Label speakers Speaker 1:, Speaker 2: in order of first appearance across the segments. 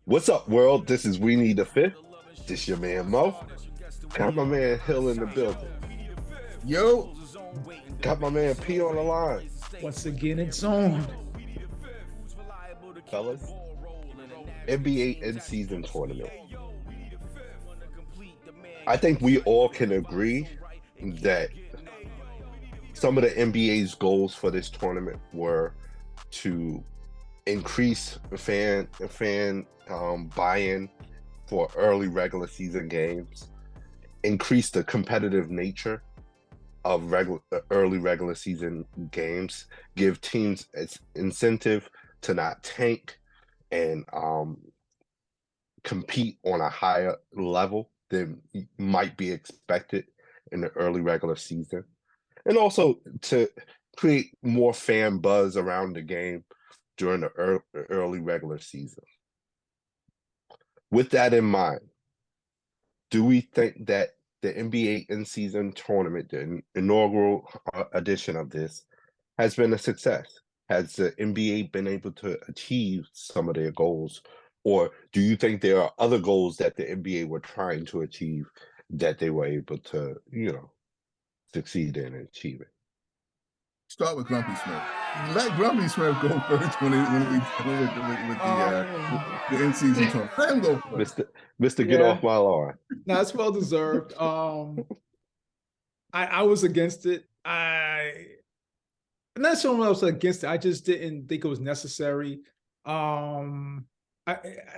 Speaker 1: What's up, world? This is We Need a Fifth. This your man Mo. Got my man Hill in the building.
Speaker 2: Yo,
Speaker 1: Got my man P on the line.
Speaker 3: Once again, it's on.
Speaker 1: Fellas, NBA in-season tournament. I think we all can agree that some of the NBA's goals for this tournament were to increase fan buy-in for early regular season games, increase the competitive nature of early regular season games, give teams its incentive to not tank and compete on a higher level than might be expected in the early regular season, and also to create more fan buzz around the game during the early regular season. With that in mind, do we think that the NBA in-season tournament, the inaugural edition of this, has been a success? Has the NBA been able to achieve some of their goals? Or do you think there are other goals that the NBA were trying to achieve that they were able to, succeed in achieving?
Speaker 2: start with Grumpy Smith. Let Grumpy Smith go first when we with the in-season tournament. Let him go first.
Speaker 1: Mister, get off my lawn.
Speaker 3: No, it's well deserved. I was against it. I'm not sure I was against it. I just didn't think it was necessary. I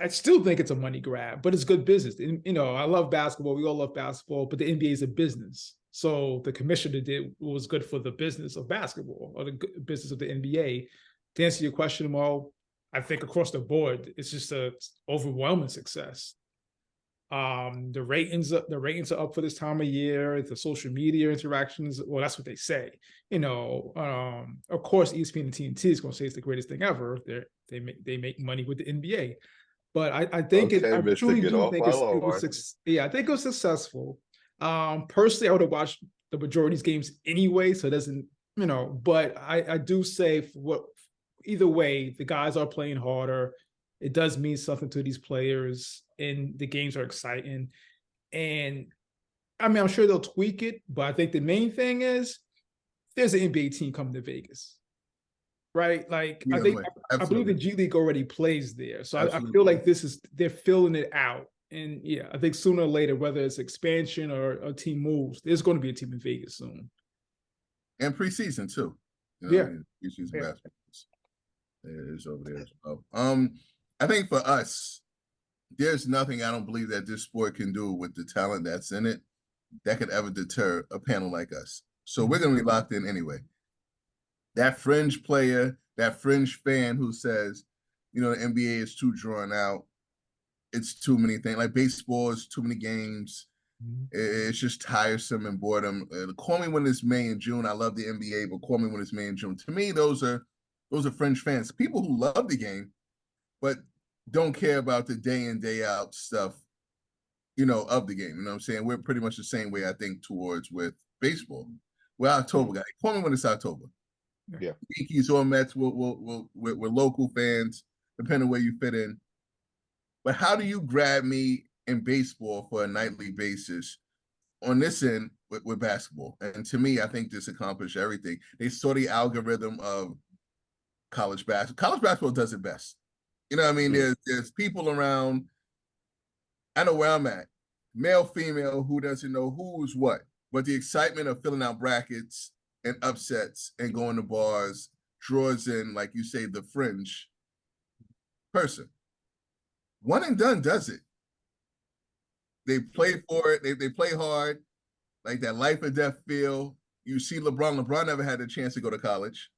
Speaker 3: still think it's a money grab, but it's good business. And, I love basketball. We all love basketball, but the NBA is a business. So the commissioner did what was good for the business of basketball or the business of the NBA. To answer your question, Mo, I think across the board, it's just a overwhelming success. The ratings are up for this time of year. The social media interactions, well, that's what they say. Of course, ESPN and TNT is going to say it's the greatest thing ever. They make money with the NBA, but I think
Speaker 1: okay,
Speaker 3: I truly do think it
Speaker 1: was
Speaker 3: I think it was successful. Personally, I would have watched the majority of these games anyway, so it doesn't, but I do say either way, the guys are playing harder. It does mean something to these players, and the games are exciting. And I mean, I'm sure they'll tweak it, but I think the main thing is there's an NBA team coming to Vegas, right? Like I believe the G League already plays there, so I feel like they're filling it out. And yeah, I think sooner or later, whether it's expansion or a team moves, there's going to be a team in Vegas soon.
Speaker 2: And preseason too. Preseason basketball is over there as well. I think for us, there's nothing I don't believe that this sport can do with the talent that's in it that could ever deter a panel like us. So we're going to be locked in anyway. That fringe player, that fringe fan who says, the NBA is too drawn out. It's too many things. Like baseball is too many games. It's just tiresome and boredom. Call me when it's May and June. I love the NBA, but call me when it's May and June. To me, those are fringe fans. People who love the game, but don't care about the day in, day out stuff, of the game. You know what I'm saying? We're pretty much the same way, I think, towards with baseball. We're October guys. Call me when it's October.
Speaker 1: Yeah.
Speaker 2: Yankees or Mets, we're local fans, depending on where you fit in. But how do you grab me in baseball for a nightly basis on this end with basketball? And to me, I think this accomplished everything. They saw the algorithm of college basketball. College basketball does it best. You know what I mean? There's people around. I know where I'm at. Male, female, who doesn't know who's what. But the excitement of filling out brackets and upsets and going to bars draws in, like you say, the fringe person. One and done does it. They play for it. They play hard, like that life or death feel. You see LeBron. LeBron never had a chance to go to college.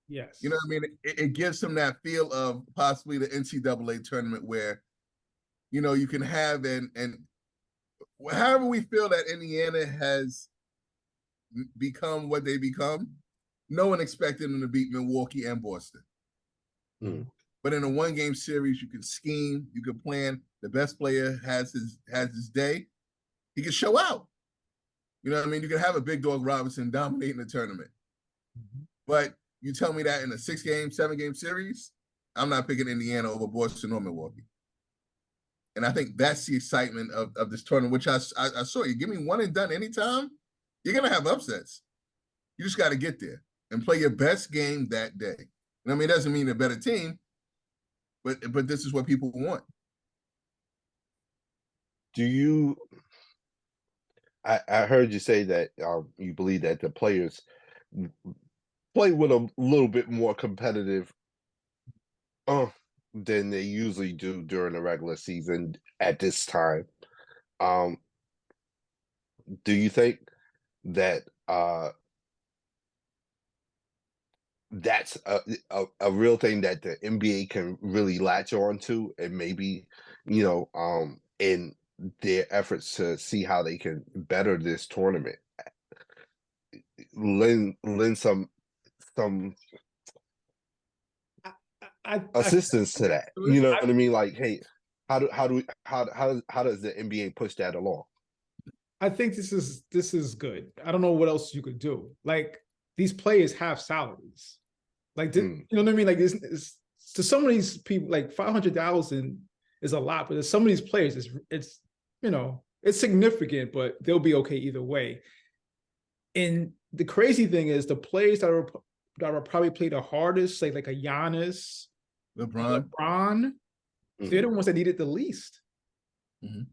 Speaker 3: Yes.
Speaker 2: You know what I mean? It gives him that feel of possibly the NCAA tournament where, you can have and however we feel that Indiana has become what they become, no one expected them to beat Milwaukee and Boston. But in a one-game series, you can scheme, you can plan. The best player has his day. He can show out. You know what I mean? You can have a big dog Robinson dominating the tournament. But you tell me that in a 6-game, 7-game series, I'm not picking Indiana over Boston or Milwaukee. And I think that's the excitement of this tournament, which I saw. You give me one and done anytime, you're going to have upsets. You just got to get there and play your best game that day. And I mean, it doesn't mean a better team, but this is what people want.
Speaker 1: Do you? I heard you say that you believe that the players play with a little bit more competitive than they usually do during the regular season at this time. Do you think that that's a real thing that the NBA can really latch on to, and maybe, in their efforts to see how they can better this tournament, lend some assistance to that? You know what I mean? Like, hey, how does the NBA push that along?
Speaker 3: I think this is good. I don't know what else you could do. Like, these players have salaries. Like, you know what I mean? Like, this to some of these people, like $500,000 is a lot, but to some of these players, it's it's significant, but they'll be okay either way. And the crazy thing is, the players that are probably play the hardest, say like a Giannis, LeBron, they're the ones that need it the least.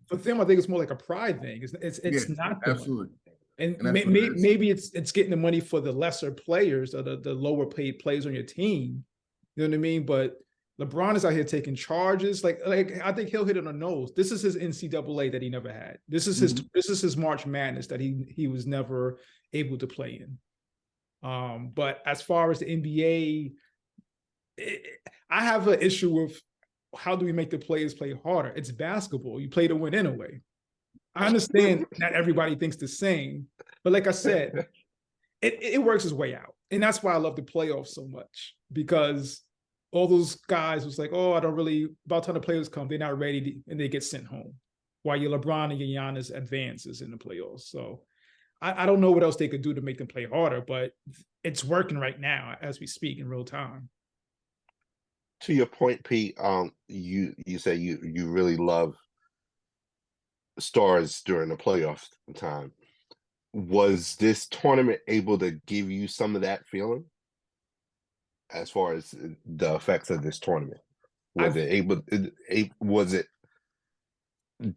Speaker 3: For them, I think it's more like a pride thing. It's not
Speaker 2: absolutely.
Speaker 3: And maybe it's getting the money for the lesser players or the lower paid players on your team. You know what I mean? But LeBron is out here taking charges. Like I think he'll hit it on the nose. This is his NCAA that he never had. This is his March Madness that he was never able to play in. But as far as the NBA, I have an issue with how do we make the players play harder? It's basketball. You play to win anyway. I understand not everybody thinks the same, but like I said, it works its way out. And that's why I love the playoffs so much, because all those guys was like, oh, about the time the players come, they're not ready and they get sent home, while your LeBron and your Giannis advances in the playoffs. So I don't know what else they could do to make them play harder, but it's working right now as we speak in real time.
Speaker 1: To your point, Pete, you say you really love stars during the playoff time. Was this tournament able to give you some of that feeling as far as the effects of this tournament? Did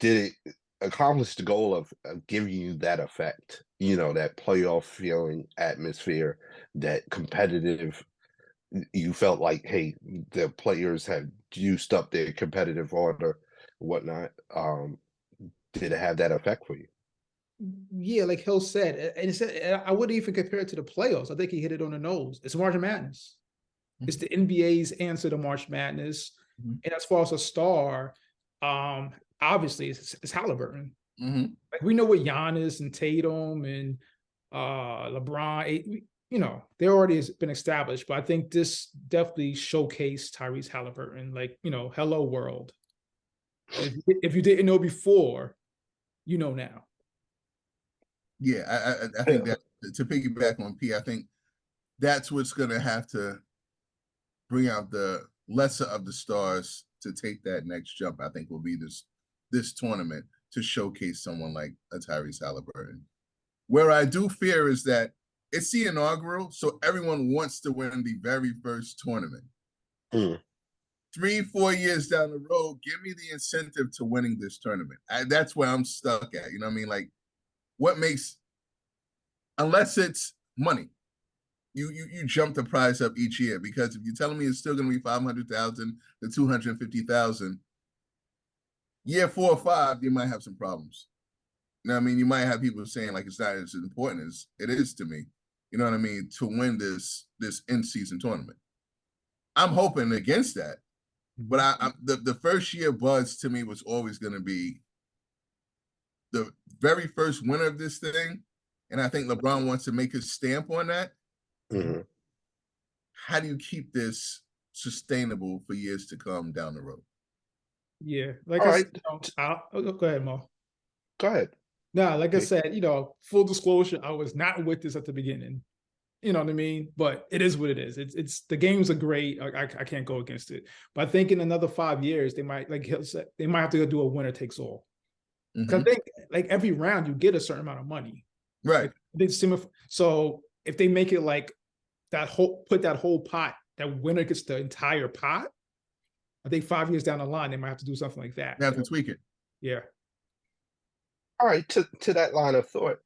Speaker 1: it accomplish the goal of giving you that effect, that playoff feeling, atmosphere, that competitive, you felt like, hey, the players have juiced up their competitive order, whatnot? Did it have that effect for you?
Speaker 3: Yeah, like Hill said, and I wouldn't even compare it to the playoffs. I think he hit it on the nose. It's March Madness. It's the NBA's answer to March Madness. And as far as a star, obviously it's Haliburton. Like, we know what Giannis and Tatum and LeBron, they already has been established, but I think this definitely showcased Tyrese Haliburton. Like, hello world. If you didn't know before, you know now.
Speaker 2: Yeah, I think that, to piggyback on P, I think that's what's going to have to bring out the lesser of the stars to take that next jump. I think will be this tournament to showcase someone like a Tyrese Haliburton. Where I do fear is that it's the inaugural, so everyone wants to win the very first tournament. 3-4 years down the road, give me the incentive to winning this tournament. That's where I'm stuck at. You know what I mean? Like, what makes, unless it's money, you jump the price up each year, because if you're telling me it's still going to be 500,000 to 250,000, year 4 or 5, you might have some problems. You know what I mean? You might have people saying, like, it's not as important as it is to me, you know what I mean, to win this in-season tournament. I'm hoping against that, but the first year buzz to me was always going to be the very first winner of this thing, and I think LeBron wants to make his stamp on that. How do you keep this sustainable for years to come down the road?
Speaker 3: Yeah, like I said, go ahead, Mo.
Speaker 1: Go ahead.
Speaker 3: No, like I said, full disclosure, I was not with this at the beginning. You know what I mean? But it is what it is. It's the games are great. I can't go against it. But I think in another 5 years, they might, like he'll say, they might have to do a winner takes all. Because I think like every round you get a certain amount of money.
Speaker 2: Right.
Speaker 3: So if they make it like put that whole pot, that winner gets the entire pot, I think 5 years down the line, they might have to do something like that.
Speaker 2: They have to tweak it.
Speaker 3: Yeah.
Speaker 1: All right, to that line of thought,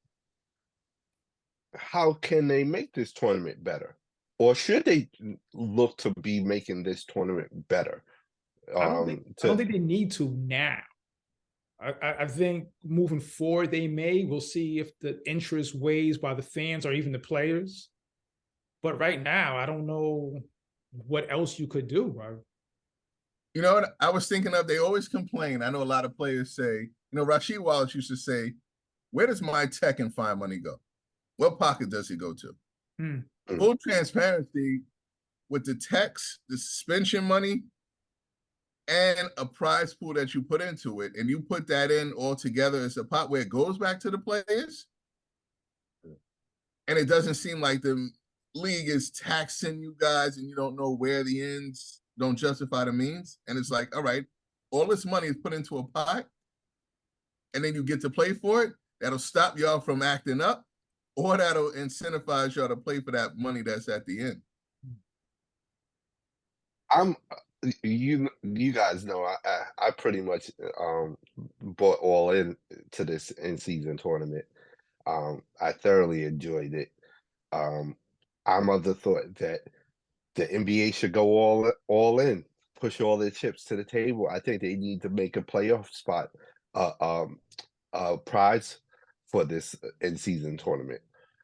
Speaker 1: how can they make this tournament better? Or should they look to be making this tournament better?
Speaker 3: I don't think they need to now. I think moving forward, they may. We'll see if the interest weighs by the fans or even the players. But right now, I don't know what else you could do, bro.
Speaker 2: You know what I was thinking of? They always complain. I know a lot of players say, Rasheed Wallace used to say, where does my tech and fine money go? What pocket does he go to? Full transparency, with the techs, the suspension money, and a prize pool that you put into it, and you put that in all together as a pot where it goes back to the players, and it doesn't seem like the league is taxing you guys and you don't know where the ends don't justify the means. And it's like, all right, all this money is put into a pot, and then you get to play for it. That'll stop y'all from acting up, or that'll incentivize y'all to play for that money that's at the end.
Speaker 1: You guys know I pretty much bought all in to this in-season tournament. I thoroughly enjoyed it. I'm of the thought that the NBA should go all in, push all their chips to the table. I think they need to make a playoff spot prize for this in-season tournament.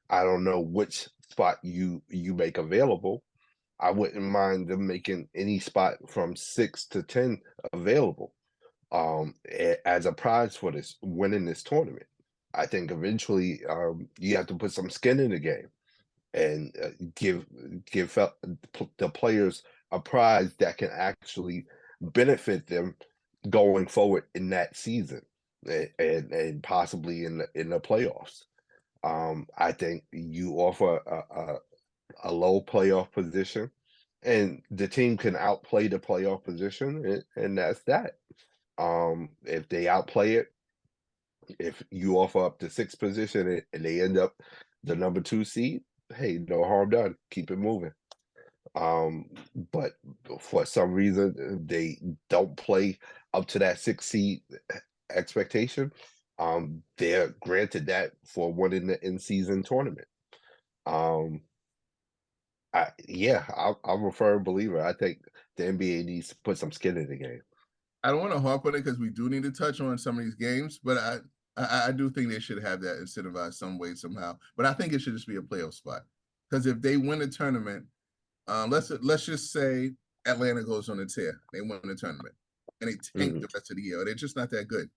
Speaker 1: I don't know which spot you make available. I wouldn't mind them making any spot from 6 to 10 available as a prize for winning this tournament. I think eventually you have to put some skin in the game and give the players a prize that can actually benefit them going forward in that season and possibly in the playoffs. I think you offer a low playoff position, and the team can outplay the playoff position, and that's that. If they outplay it, if you offer up the 6th position and they end up the number 2 seed, hey, no harm done. Keep it moving. But for some reason, they don't play up to that 6 seed expectation. They're granted that for winning the in-season tournament. I'm a firm believer. I think the NBA needs to put some skin in the game.
Speaker 2: I don't want to harp on it because we do need to touch on some of these games, but I do think they should have that incentivized some way, somehow. But I think it should just be a playoff spot. Because if they win a tournament, let's just say Atlanta goes on a tear. They win the tournament and they tank the rest of the year. They're just not that good.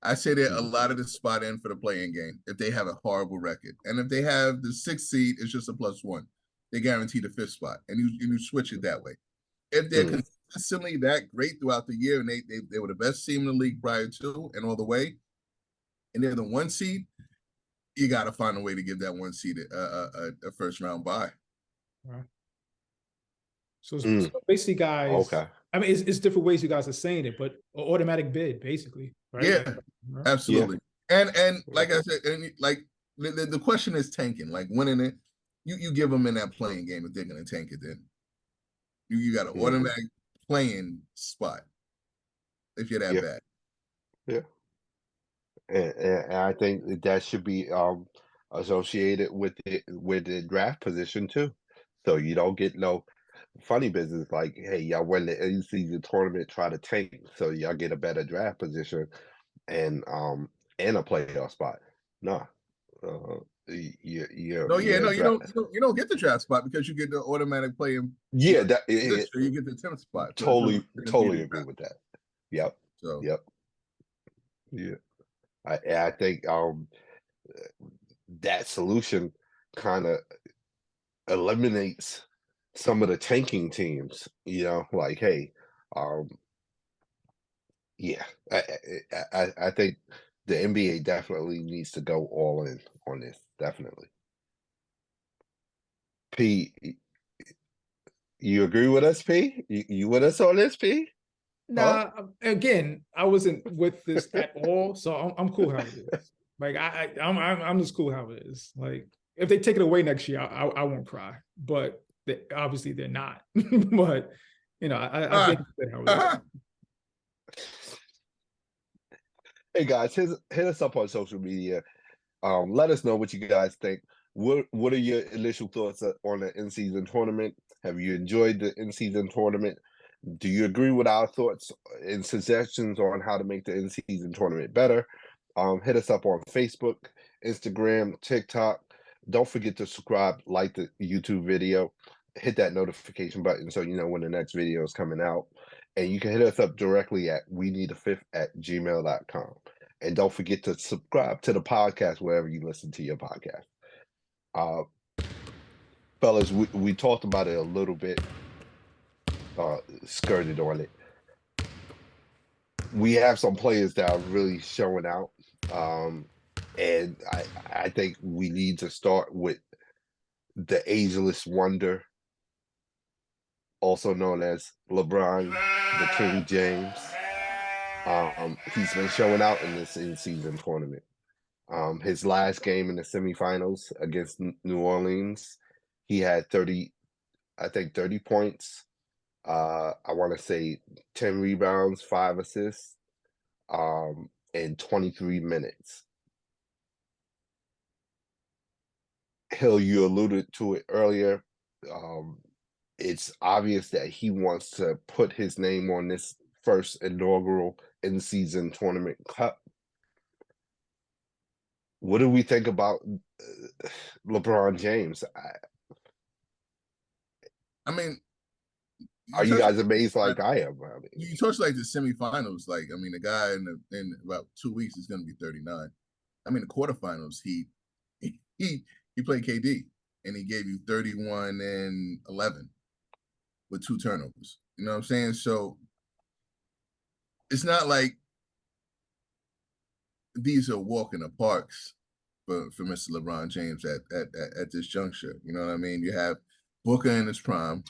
Speaker 2: I say they're a lot of the spot in for the play-in game if they have a horrible record. And if they have the 6th seed, it's just a +1. They guarantee the 5th spot, and you switch it that way. If they're consistently that great throughout the year, and they were the best team in the league prior to and all the way, and they're the 1 seed, you got to find a way to give that 1 seed a first round bye.
Speaker 3: Right. So basically, guys.
Speaker 1: Okay.
Speaker 3: I mean, it's different ways you guys are saying it, but an automatic bid, basically. Right?
Speaker 2: Yeah, absolutely. Yeah. And like I said, and like the question is tanking, like winning it. You give them in that playing game if they're going to tank it. Then you got an automatic playing spot if you're that bad.
Speaker 1: Yeah. And I think that should be associated with the draft position too, so you don't get no funny business like, hey, y'all win the in-season tournament, try to tank so y'all get a better draft position and a playoff spot. No, you
Speaker 2: don't get the draft spot because you get the automatic play-in.
Speaker 1: Yeah,
Speaker 2: you get the 10th spot.
Speaker 1: Totally agree with that. Yep. So yep. Yeah. I think that solution kind of eliminates some of the tanking teams, like, hey, I think the NBA definitely needs to go all in on this, definitely. P, you agree with us, P? You with us on this, P?
Speaker 3: Nah, again, I wasn't with this at all, so I'm cool how it is. Like I'm just cool how it is. Like if they take it away next year, I won't cry. But obviously they're not. But I think it's how it is.
Speaker 1: Hey guys, hit us up on social media. Let us know what you guys think. What are your initial thoughts on the in-season tournament? Have you enjoyed the in-season tournament? Do you agree with our thoughts and suggestions on how to make the in-season tournament better? Hit us up on Facebook, Instagram, TikTok. Don't forget to subscribe, like the YouTube video, hit that notification button so you know when the next video is coming out. And you can hit us up directly at weneedafifth@gmail.com. And don't forget to subscribe to the podcast wherever you listen to your podcast. Fellas, we talked about it a little bit, skirted on it. We have some players that are really showing out. And I think we need to start with the ageless wonder, also known as LeBron, the King James. He's been showing out in this in-season tournament. His last game in the semifinals against New Orleans, he had 30 points. I want to say 10 rebounds, 5 assists, in 23 minutes. Hill, you alluded to it earlier. It's obvious that he wants to put his name on this first inaugural in-season tournament cup. What do we think about LeBron James?
Speaker 2: I mean,
Speaker 1: are you guys amazed like I am? I mean,
Speaker 2: you touch like the semifinals. Like, I mean, the guy in about 2 weeks is going to be 39. I mean, the quarterfinals, he played KD and he gave you 31 and 11 with 2 turnovers. You know what I'm saying? So it's not like these are walk in the parks for Mr. LeBron James at this juncture. You know what I mean? You have Booker in his prime,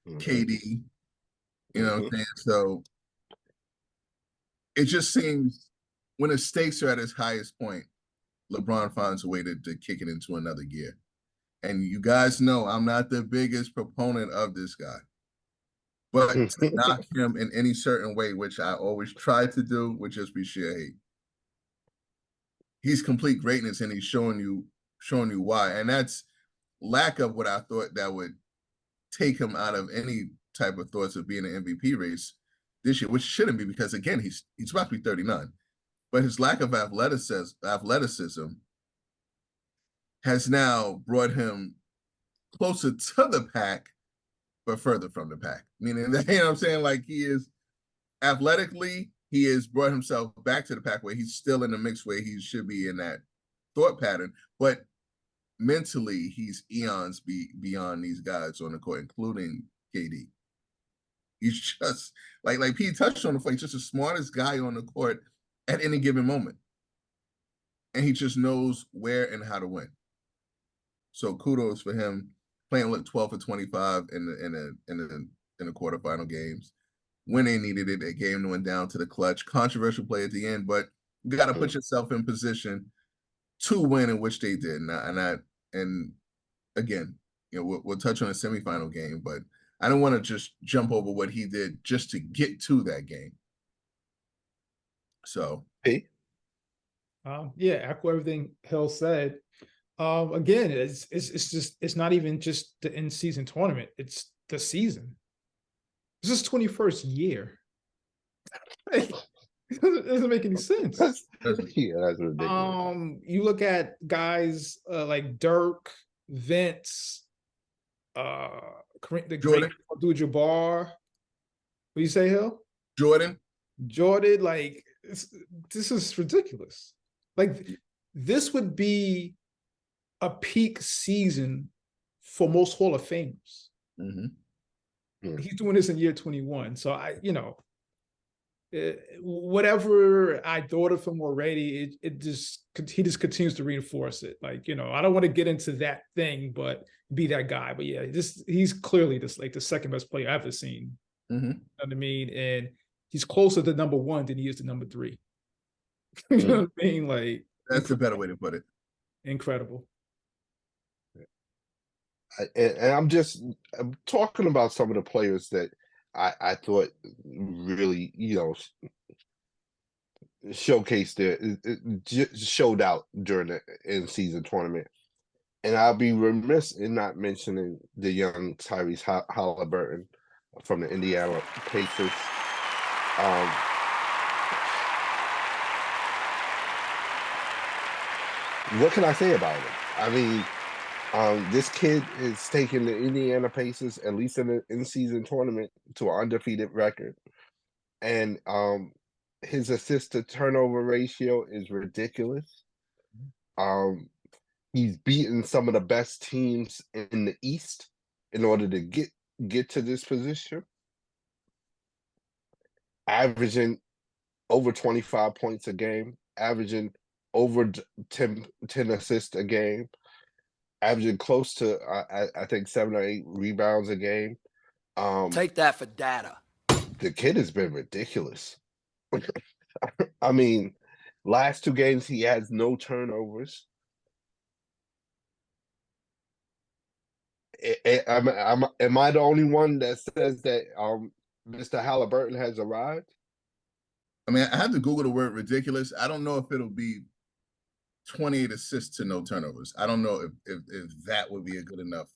Speaker 2: KD, you know what I'm saying? So it just seems when the stakes are at its highest point, LeBron finds a way to kick it into another gear. And you guys know I'm not the biggest proponent of this guy. But to knock him in any certain way, which I always try to do, would just be sheer hate. He's complete greatness, and he's showing you why. And that's lack of what I thought that would take him out of any type of thoughts of being an MVP race this year, which shouldn't be, because again, he's about to be 39. But his lack of athleticism has now brought him closer to the pack, but further from the pack. Meaning, you know what I'm saying? Like, he is athletically, he has brought himself back to the pack where he's still in the mix where he should be in that thought pattern. But mentally, he's eons beyond these guys on the court, including KD. He's just like Pete touched on the play, just the smartest guy on the court at any given moment. And he just knows where and how to win. So kudos for him playing 12 for 25 in the quarterfinal games. When they needed it, that game went down to the clutch. Controversial play at the end, but you got to put yourself in position to win, in which they did. And again, you know, we'll touch on the semifinal game, but I don't want to just jump over what he did just to get to that game. So,
Speaker 1: hey,
Speaker 3: yeah, echo everything Hill said. Again, it's not even just the in-season tournament; it's the season. This is 21st year. It doesn't make any sense.
Speaker 1: That's ridiculous.
Speaker 3: You look at guys like Dirk, Vince, the
Speaker 2: Jordan.
Speaker 3: great Abdul-Jabbar. What do you say, Hill?
Speaker 2: Jordan,
Speaker 3: like this is ridiculous. Like, this would be a peak season for most Hall of Famers.
Speaker 2: Mm-hmm.
Speaker 3: He's doing this in year 21. So whatever I thought of him already, he just continues to reinforce it. Like, I don't want to get into that thing, but be that guy. But yeah, he's clearly like the second best player I've ever seen.
Speaker 2: Mm-hmm.
Speaker 3: You know what I mean? And he's closer to number 1 than he is to number 3. You know what I mean? Like,
Speaker 2: that's a better way to put it.
Speaker 3: Incredible.
Speaker 1: And I'm talking about some of the players that I thought really, showed out during the in-season tournament. And I'll be remiss in not mentioning the young Tyrese Haliburton from the Indiana Pacers. What can I say about him? I mean, this kid is taking the Indiana Pacers, at least in the in-season tournament, to an undefeated record. And his assist to turnover ratio is ridiculous. He's beaten some of the best teams in the East in order to get to this position. Averaging over 25 points a game, averaging over 10 assists a game, averaging close to I think 7 or 8 rebounds a game.
Speaker 4: Take that for data.
Speaker 1: The kid has been ridiculous. I mean, last 2 games he has no turnovers. Am I the only one that says that Mr. Haliburton has arrived?
Speaker 2: I mean, I had to Google the word ridiculous. I don't know if it'll be 28 assists to no turnovers. I don't know if that would be a good enough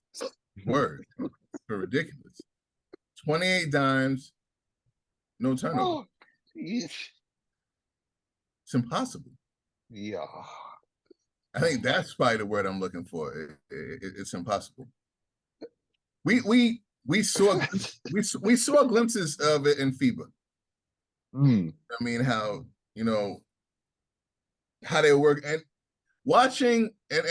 Speaker 2: word for ridiculous. 28 dimes, no turnovers.
Speaker 1: Oh,
Speaker 2: it's impossible.
Speaker 1: Yeah.
Speaker 2: I think that's probably the word I'm looking for. It's impossible. We saw glimpses of it in FIBA. I mean, how how they work, and watching and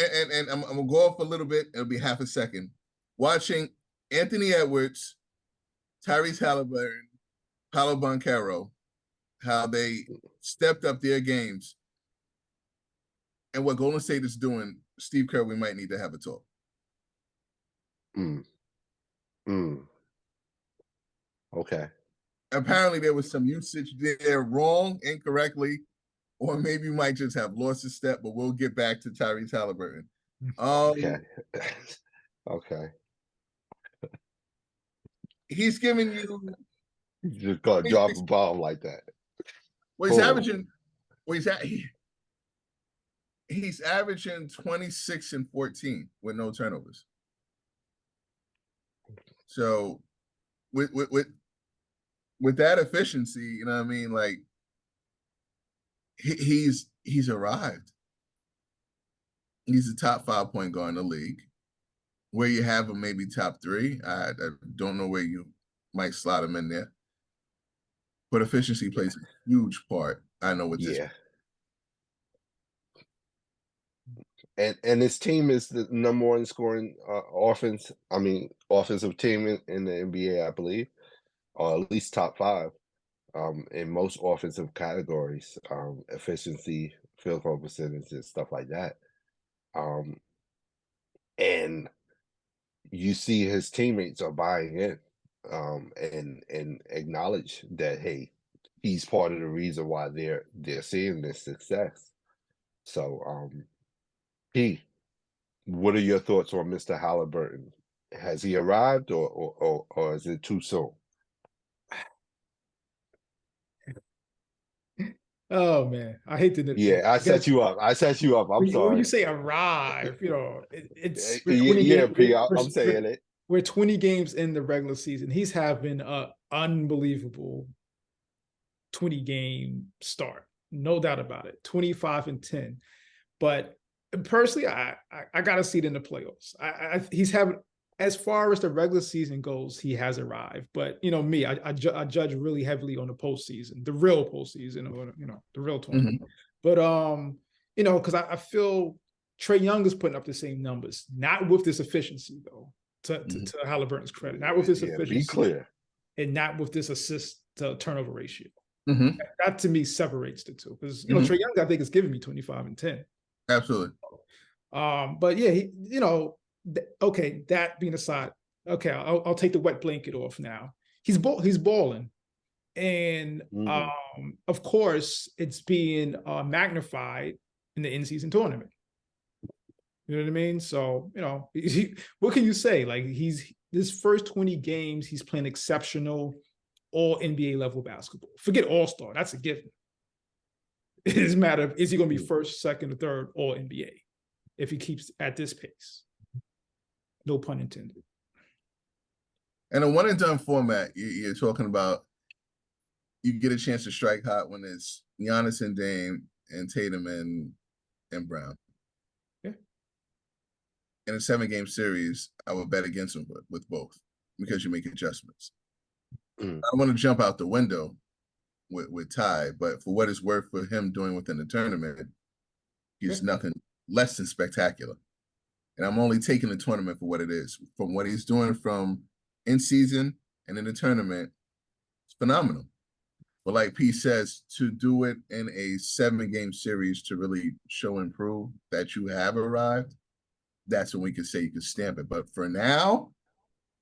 Speaker 2: I'm gonna go off a little bit. It'll be half a second. Watching Anthony Edwards, Tyrese Haliburton, Paolo Banchero, how they stepped up their games, and what Golden State is doing. Steve Kerr, we might need to have a talk.
Speaker 1: Okay.
Speaker 2: Apparently there was some usage there wrong, incorrectly, or maybe you might just have lost a step, but we'll get back to Tyrese Haliburton.
Speaker 1: Okay. Okay.
Speaker 2: He's giving you...
Speaker 1: You just gonna drop a bomb like that.
Speaker 2: Well, he's averaging... He's averaging 26 and 14 with no turnovers. So with that efficiency, you know what I mean? Like he's arrived. He's a top 5 point guard in the league. Where you have him maybe top 3. I don't know where you might slot him in there. But efficiency plays a huge part. I know what this.
Speaker 1: Yeah. And his team is the number 1 scoring offensive team in the NBA, I believe, or at least top 5 in most offensive categories, efficiency, field goal percentage, and stuff like that. And you see his teammates are buying in and acknowledge that, hey, he's part of the reason why they're seeing this success. So what are your thoughts on Mr. Haliburton? Has he arrived or is it too soon?
Speaker 3: Oh man, I hate to.
Speaker 1: Yeah, I set you up. I'm sorry.
Speaker 3: When you say arrive, it's
Speaker 1: I'm saying it.
Speaker 3: We're 20 games in the regular season. He's having an unbelievable 20-game start, no doubt about it. 25 and 10, but personally, I gotta see it in the playoffs. He's having, as far as the regular season goes, he has arrived. But me, I judge really heavily on the postseason, the real postseason, or the real tournament. But because I feel Trae Young is putting up the same numbers, not with this efficiency though. To Haliburton's credit, not with this efficiency.
Speaker 1: Be clear,
Speaker 3: and not with this assist to turnover ratio. That to me separates the two, because Trae Young, I think, is giving me 25 and 10.
Speaker 2: Absolutely.
Speaker 3: But yeah, okay. That being aside, okay, I'll take the wet blanket off now. He's balling, and of course, it's being magnified in the in-season tournament. You know what I mean? So, what can you say? Like, his first 20 games, he's playing exceptional, all NBA level basketball. Forget all-star. That's a given. It doesn't matter. Is he going to be first, second, or third all NBA if he keeps at this pace? No pun intended.
Speaker 2: And a one and done format, you're talking about, you get a chance to strike hot when it's Giannis and Dame and Tatum and Brown.
Speaker 3: Yeah.
Speaker 2: In a 7-game series, I would bet against him with both, because you make adjustments. I don't want to jump out the window with Ty, but for what it's worth for him doing within the tournament, he's nothing less than spectacular. And I'm only taking the tournament for what it is. From what he's doing from in season and in the tournament, it's phenomenal. But like P says, to do it in a 7-game series to really show and prove that you have arrived, that's when we can say you can stamp it. But for now,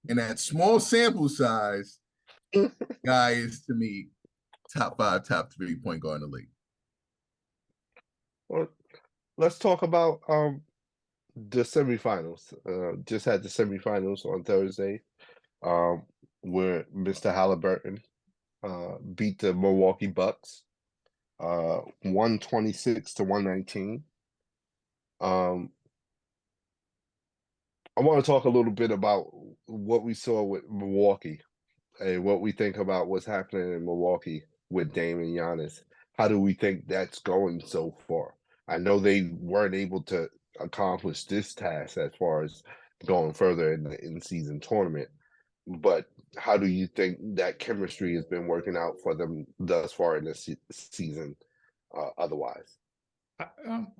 Speaker 2: in that small sample size, guy is, to me, top 5, top 3 point guard in the league.
Speaker 1: Well, let's talk about the semifinals. Just had the semifinals on Thursday, where Mr. Haliburton beat the Milwaukee Bucks 126 to 119. I want to talk a little bit about what we saw with Milwaukee and what we think about what's happening in Milwaukee with Dame and Giannis. How do we think that's going so far? I know they weren't able to accomplish this task as far as going further in the in-season tournament, but how do you think that chemistry has been working out for them thus far in this season otherwise?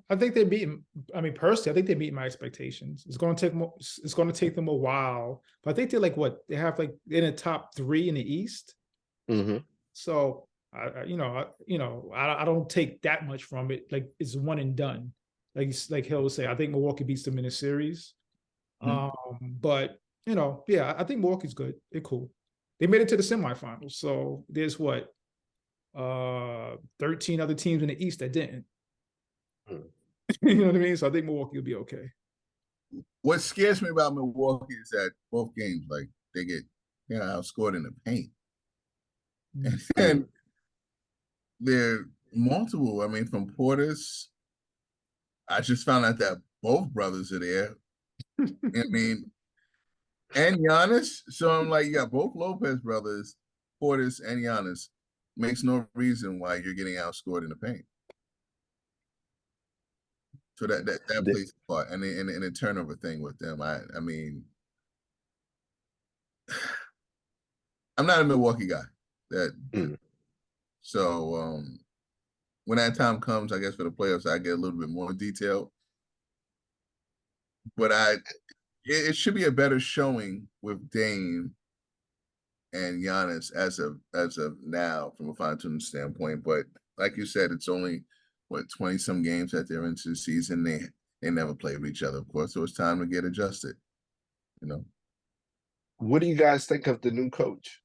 Speaker 3: I think they beat. I mean, personally, I think they meet my expectations. It's going to take them a while, but I think they're they have in the top 3 in the East. So I don't take that much from it. Like, it's one and done. Like Hill would say, I think Milwaukee beats them in a series. But I think Milwaukee's good. They're cool. They made it to the semifinals. So there's 13 other teams in the East that didn't. You know what I mean? So I think Milwaukee will be okay.
Speaker 2: What scares me about Milwaukee is that both games, they get outscored in the paint. And they're multiple. I mean, from Portis, I just found out that both brothers are there. I mean, and Giannis. So I'm like, you got both Lopez brothers, Portis and Giannis. Makes no reason why you're getting outscored in the paint. So that plays a part, and the turnover thing with them. I mean, I'm not a Milwaukee guy. So when that time comes, I guess for the playoffs, I get a little bit more detailed. But it should be a better showing with Dame and Giannis as of now from a fine-tuning standpoint. But like you said, it's only 20-some games that they're into the season. They never played with each other, of course, so it's time to get adjusted.
Speaker 1: What do you guys think of the new coach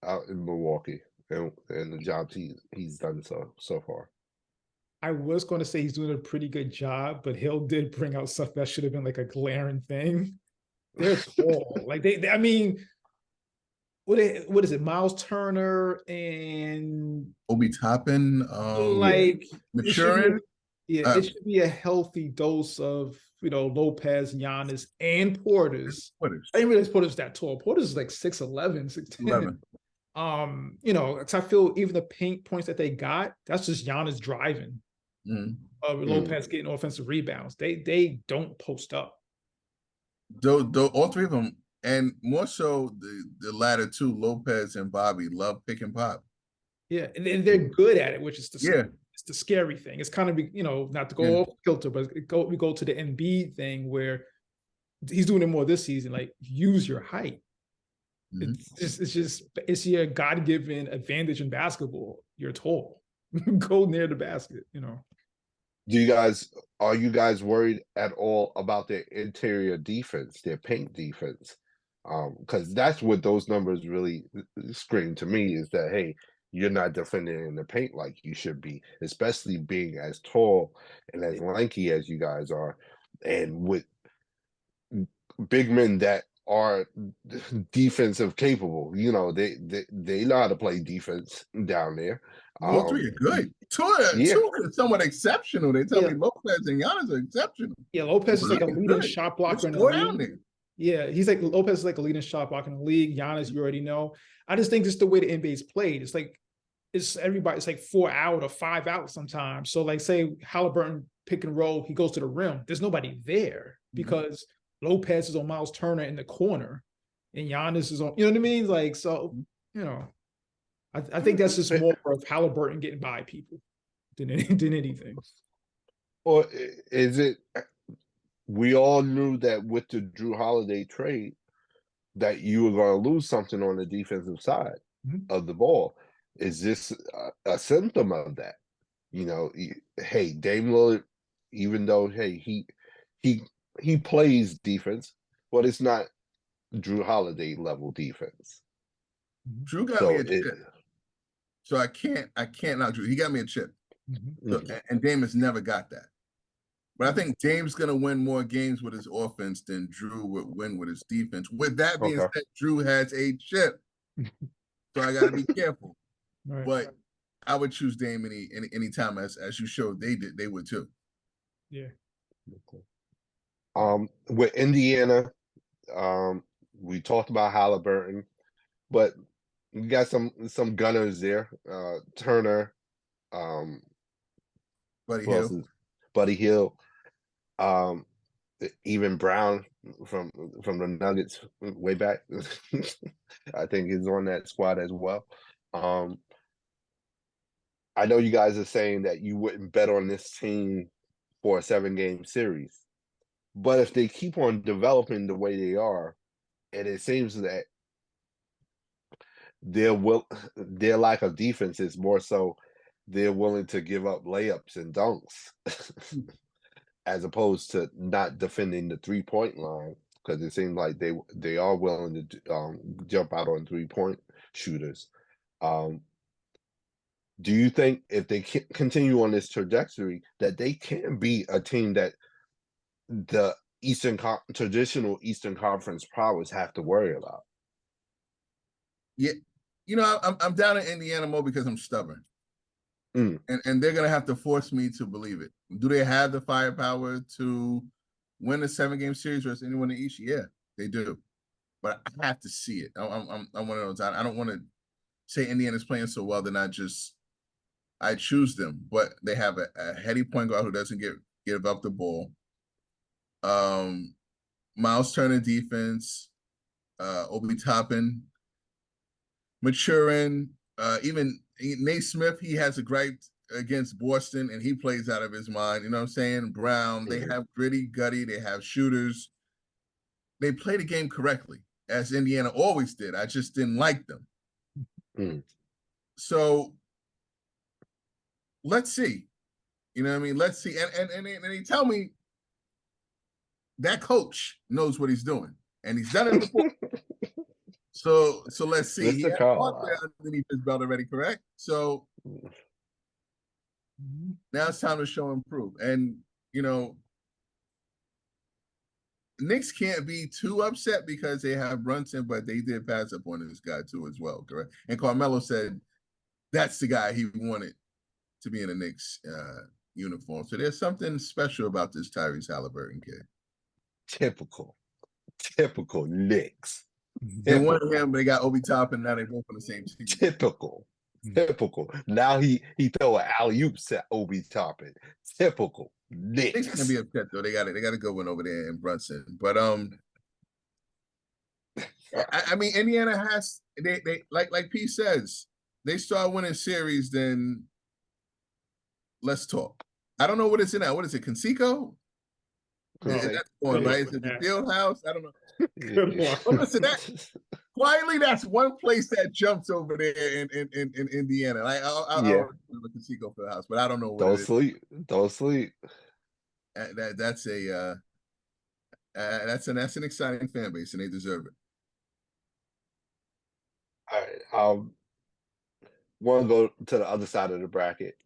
Speaker 1: out in Milwaukee and the jobs he's done so far?
Speaker 3: I was going to say he's doing a pretty good job, but Hill did bring out stuff that should have been a glaring thing. They're tall. I mean, what is it? Miles Turner and
Speaker 2: Obi Toppin, maturing.
Speaker 3: It should be a healthy dose of Lopez, Giannis, and Portis. I didn't realize Portis was that tall. Portis is 6'11", 6'10".
Speaker 2: 11.
Speaker 3: Because I feel even the paint points that they got, that's just Giannis driving. Lopez getting offensive rebounds. They don't post up.
Speaker 2: All 3 of them. And more so, the latter 2, Lopez and Bobby, love pick and pop.
Speaker 3: Yeah, and they're good at it, which is it's the scary thing. It's kind of not to go off kilter, but we go to the Embiid thing where he's doing it more this season. Use your height. It's your God-given advantage in basketball. you're tall. Go near the basket, you know.
Speaker 1: Are you guys worried at all about their interior defense, their paint defense? Because that's what those numbers really scream to me, is that, hey, you're not defending in the paint like you should be, especially being as tall and as lanky as you guys are, and with big men that are defensive capable. You know, they know how to play defense down there.
Speaker 2: All three are good. Two are somewhat exceptional. They tell me Lopez and Giannis are exceptional.
Speaker 3: Yeah, Lopez is like a leading shot blocker in the league. Yeah, Lopez is like a leading shot blocker in the league. Giannis, you already know. I just think just the way the NBA's played, it's like everybody's like 4 out or 5 out sometimes. So like say Haliburton pick and roll, he goes to the rim. There's nobody there because Lopez is on Miles Turner in the corner and Giannis is on, you know what I mean? Like, so, you know, I think that's just more of Haliburton getting by people than anything.
Speaker 1: Or is it, we all knew that with the Drew Holiday trade that you were going to lose something on the defensive side of the ball. Is this a symptom of that? You know, hey, Dame Lillard, even though, hey, he plays defense, but it's not Drew Holiday level defense.
Speaker 2: Drew got me a chip, so I can't not Drew. He got me a chip, so, and Dame has never got that. But I think Dame's going to win more games with his offense than Drew would win with his defense. With that being said, Drew has a chip, so I got to be careful. Right. But I would choose Dame any time, as you showed they would too.
Speaker 3: Yeah.
Speaker 1: With Indiana, we talked about Haliburton, but we got some gunners there. Turner, Buddy Hield, even Brown from the Nuggets way back. I think he's on that squad as well. I know you guys are saying that you wouldn't bet on this team for a 7-game series, but if they keep on developing the way they are, and it seems that their lack of defense is more so they're willing to give up layups and dunks as opposed to not defending the 3-point line, because it seems like they are willing to jump out on 3-point shooters. Do you think if they continue on this trajectory that they can be a team that the traditional Eastern Conference powers have to worry about?
Speaker 2: Yeah, you know, I'm down in Indiana more because I'm stubborn, and they're gonna have to force me to believe it. Do they have the firepower to win a 7-game series versus anyone in the East? Yeah, they do, but I have to see it. I'm one of those. I don't want to say Indiana's playing so well then I choose them, but they have a heady point guard who doesn't give up the ball. Miles Turner defense, Obi Toppin, maturing. Even Nate Smith, he has a gripe against Boston, and he plays out of his mind. You know what I'm saying? Brown, they have gritty, gutty, they have shooters. They play the game correctly, as Indiana always did. I just didn't like them. So let's see. You know what I mean? Let's see. And they tell me that coach knows what he's doing, and he's done it before. So let's see. He has underneath his belt already, correct? So now it's time to show and prove. And you know, Knicks can't be too upset because they have Brunson, but they did pass up on this guy too as well, correct? And Carmelo said that's the guy he wanted to be in a Knicks uniform. So there's something special about this Tyrese Haliburton kid.
Speaker 1: Typical Knicks.
Speaker 2: They wanted him, but they got Obi Toppin, and now they both on the same team.
Speaker 1: Typical. Now he throw an alley-oop at Obi Toppin. Typical Knicks.
Speaker 2: Knicks gonna be upset though. They got a good one over there in Brunson. But I mean Indiana has they like P says, they start winning series, then let's talk. I don't know what it's in now. What is it, Conseco? That's one, right? Is it the Field House? I don't know. Well, listen, quietly, that's one place that jumps over there in Indiana. Like I look at Seco for the house, but I don't know what
Speaker 1: Don't
Speaker 2: it is.
Speaker 1: sleep. Don't sleep.
Speaker 2: That's an exciting fan base, and they deserve it.
Speaker 1: All right. Want to go to the other side of the bracket.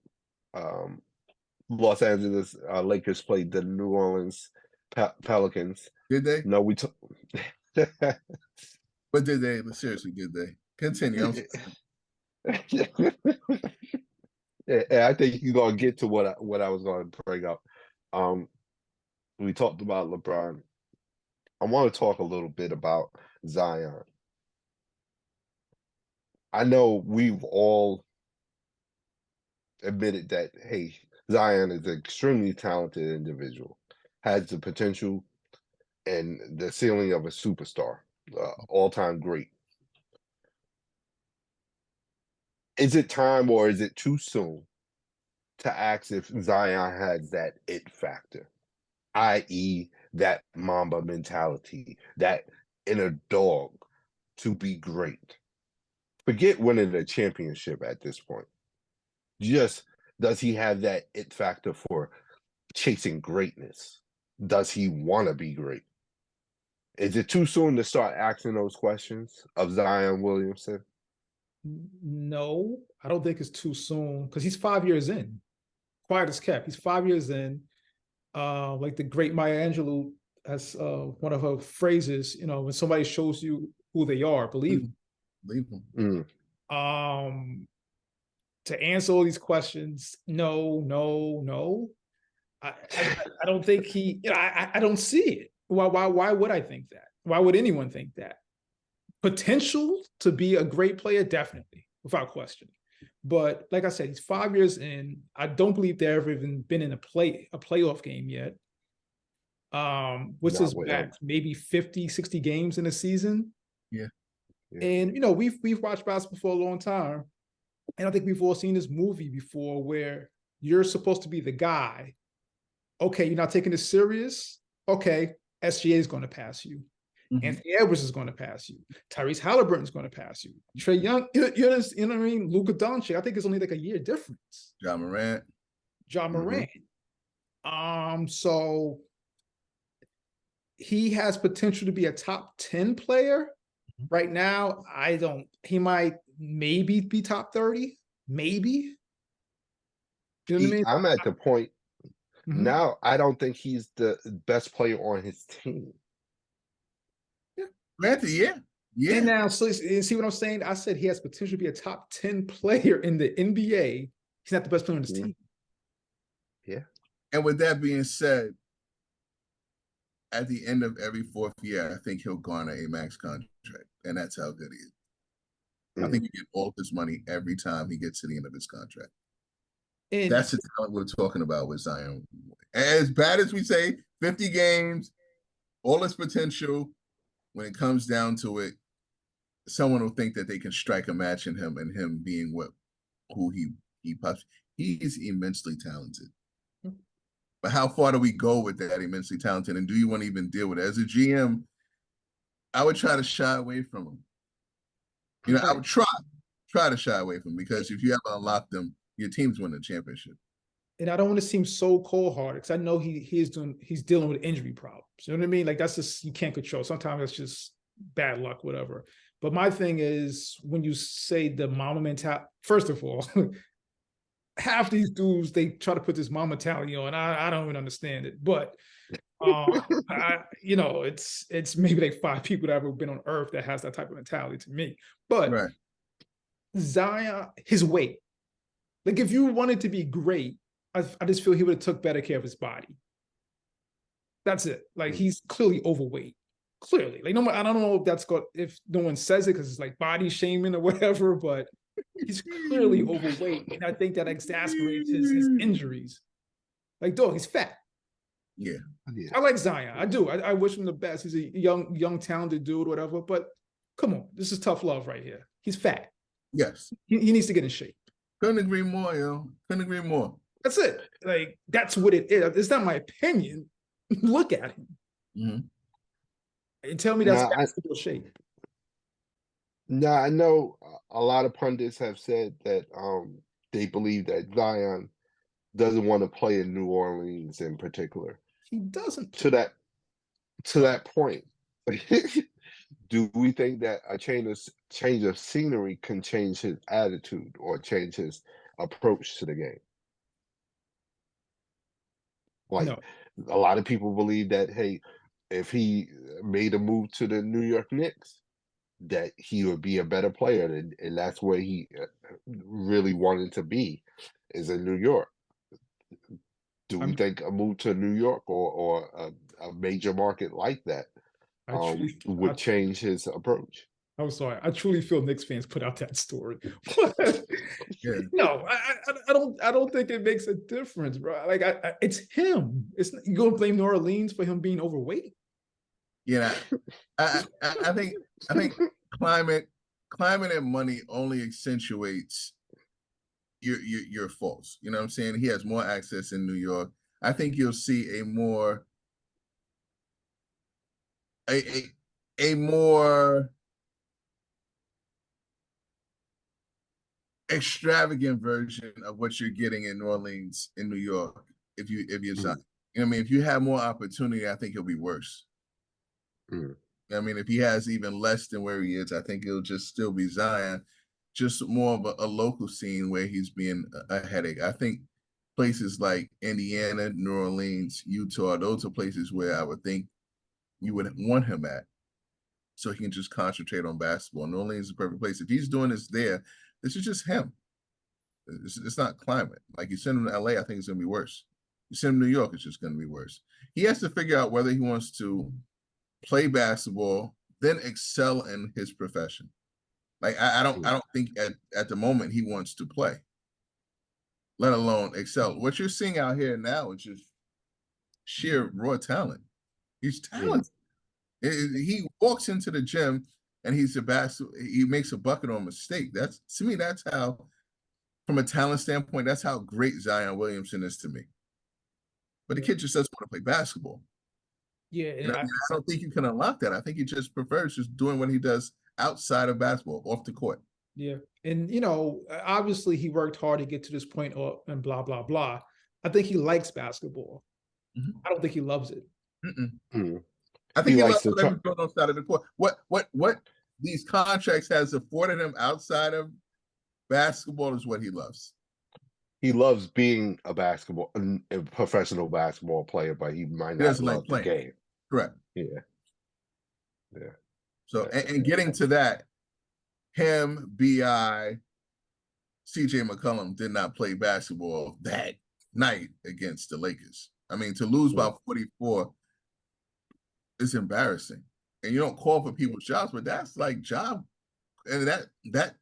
Speaker 1: Los Angeles Lakers played the New Orleans Pelicans.
Speaker 2: Did they?
Speaker 1: No, we took.
Speaker 2: But did they? Seriously, did they? Continue.
Speaker 1: Yeah, I think you're gonna get to what I was going to bring up. We talked about LeBron. I want to talk a little bit about Zion. I know we've all admitted that, hey, Zion is an extremely talented individual, has the potential and the ceiling of a superstar, all-time great. Is it time or is it too soon to ask if Zion has that it factor, i.e., that Mamba mentality, that inner dog to be great? Forget winning a championship at this point. Just does he have that it factor for chasing greatness? Does he want to be great? Is it too soon to start asking those questions of Zion Williamson?
Speaker 3: No, I don't think it's too soon because he's 5 years in. Quiet as kept. He's 5 years in. Like the great Maya Angelou has one of her phrases, when somebody shows you who they are, believe them.
Speaker 2: Believe them.
Speaker 3: To answer all these questions, no. I don't think he, I don't see it. Why would I think that? Why would anyone think that? Potential to be a great player, definitely, without question. But like I said, he's 5 years in. I don't believe they've ever even been in a playoff game yet. Which is back maybe 50, 60 games in a season.
Speaker 2: Yeah.
Speaker 3: And we've watched basketball for a long time. And I think we've all seen this movie before where you're supposed to be the guy. Okay, you're not taking this serious. Okay, SGA is going to pass you. Mm-hmm. Anthony Edwards is going to pass you. Tyrese Haliburton is going to pass you. Trae Young, you know what I mean? Luka Doncic, I think it's only like a year difference.
Speaker 2: John Morant.
Speaker 3: So he has potential to be a top 10 player. Right now, he might maybe be top 30, maybe. You know what I mean?
Speaker 1: I'm at the point now, I don't think he's the best player on his team.
Speaker 2: Yeah.
Speaker 3: And now, so see what I'm saying? I said he has potential to be a top 10 player in the NBA. He's not the best player on his team.
Speaker 1: Yeah.
Speaker 2: And with that being said, at the end of every fourth year, I think he'll garner a max contract. And that's how good he is. I think you get all his money every time he gets to the end of his contract. And that's the talent we're talking about with Zion. As bad as we say, 50 games, all his potential, when it comes down to it, someone will think that they can strike a match in him and him being who he possibly. He's immensely talented. But how far do we go with that immensely talented? And do you want to even deal with it? As a GM, I would try to shy away from him. I would try to shy away from him because if you ever unlock them, your team's winning the championship.
Speaker 3: And I don't want to seem so cold-hearted because I know he's dealing with injury problems. You know what I mean? Like that's just you can't control. Sometimes that's just bad luck, whatever. But my thing is when you say the mama mentality, first of all, half these dudes they try to put this mama mentality on. I don't even understand it, but it's maybe like 5 people that have ever been on Earth that has that type of mentality to me. But right. Zion, his weight, like if you wanted to be great, I just feel he would have took better care of his body. That's it. Like he's clearly overweight. Clearly, like I don't know if no one says it because it's like body shaming or whatever, but he's clearly overweight, and I think that exacerbates his injuries. Like, dog, he's fat.
Speaker 2: Yeah.
Speaker 3: I like Zion. I do. I wish him the best. He's a young, talented dude, whatever. But come on, this is tough love right here. He's fat.
Speaker 2: Yes.
Speaker 3: He needs to get in shape.
Speaker 2: Couldn't agree more, yo. Couldn't agree more.
Speaker 3: That's it. Like, that's what it is. It's not my opinion. Look at him. And tell me that's basketball shape.
Speaker 1: Now I know a lot of pundits have said that they believe that Zion doesn't want to play in New Orleans in particular.
Speaker 3: He doesn't
Speaker 1: To
Speaker 3: play.
Speaker 1: that point, do we think that a change of scenery can change his attitude or change his approach to the game? Like
Speaker 3: No.
Speaker 1: a lot of people believe that, hey, if he made a move to the New York Knicks, that he would be a better player, and that's where he really wanted to be, is in New York. Do we think a move to New York or a major market like that would change his approach?
Speaker 3: I'm sorry. I truly feel Knicks fans put out that story.
Speaker 2: Yeah.
Speaker 3: No, I don't think it makes a difference, bro. Like it's him. It's you gonna blame New Orleans for him being overweight?
Speaker 2: Yeah, I think climate and money only accentuates your faults. You know what I'm saying? He has more access in New York. I think you'll see a more extravagant version of what you're getting in New Orleans in New York if you're Zion. You know what I mean? If you have more opportunity, I think he'll be worse. I mean, if he has even less than where he is, I think it'll just still be Zion, just more of a local scene where he's being a headache. I think places like Indiana, New Orleans, Utah, those are places where I would think you would want him at, so he can just concentrate on basketball. New Orleans is the perfect place. If he's doing this there, this is just him. It's not climate. Like you send him to LA, I think it's going to be worse. You send him to New York, it's just going to be worse. He has to figure out whether he wants to play basketball, then excel in his profession. Like I don't think at the moment he wants to play, let alone excel. What you're seeing out here now is just sheer raw talent. He's talented. He walks into the gym and he makes a bucket on mistake. That's, to me, that's how, from a talent standpoint, that's how great Zion Williamson is to me. But the kid just doesn't want to play basketball.
Speaker 3: Yeah,
Speaker 2: and I don't think you can unlock that. I think he just prefers just doing what he does outside of basketball, off the court.
Speaker 3: Yeah, and obviously he worked hard to get to this point, and blah blah blah. I think he likes basketball. I don't think he loves it.
Speaker 2: I think he loves whatever he's doing outside of the court. What these contracts has afforded him outside of basketball is what he loves.
Speaker 1: He loves being a professional basketball player, but he might not love the game.
Speaker 2: Correct.
Speaker 1: Yeah.
Speaker 2: So, and getting to that, him, B.I., C.J. McCollum did not play basketball that night against the Lakers. I mean, to lose by 44 is embarrassing. And you don't call for people's jobs, but that's like job. And that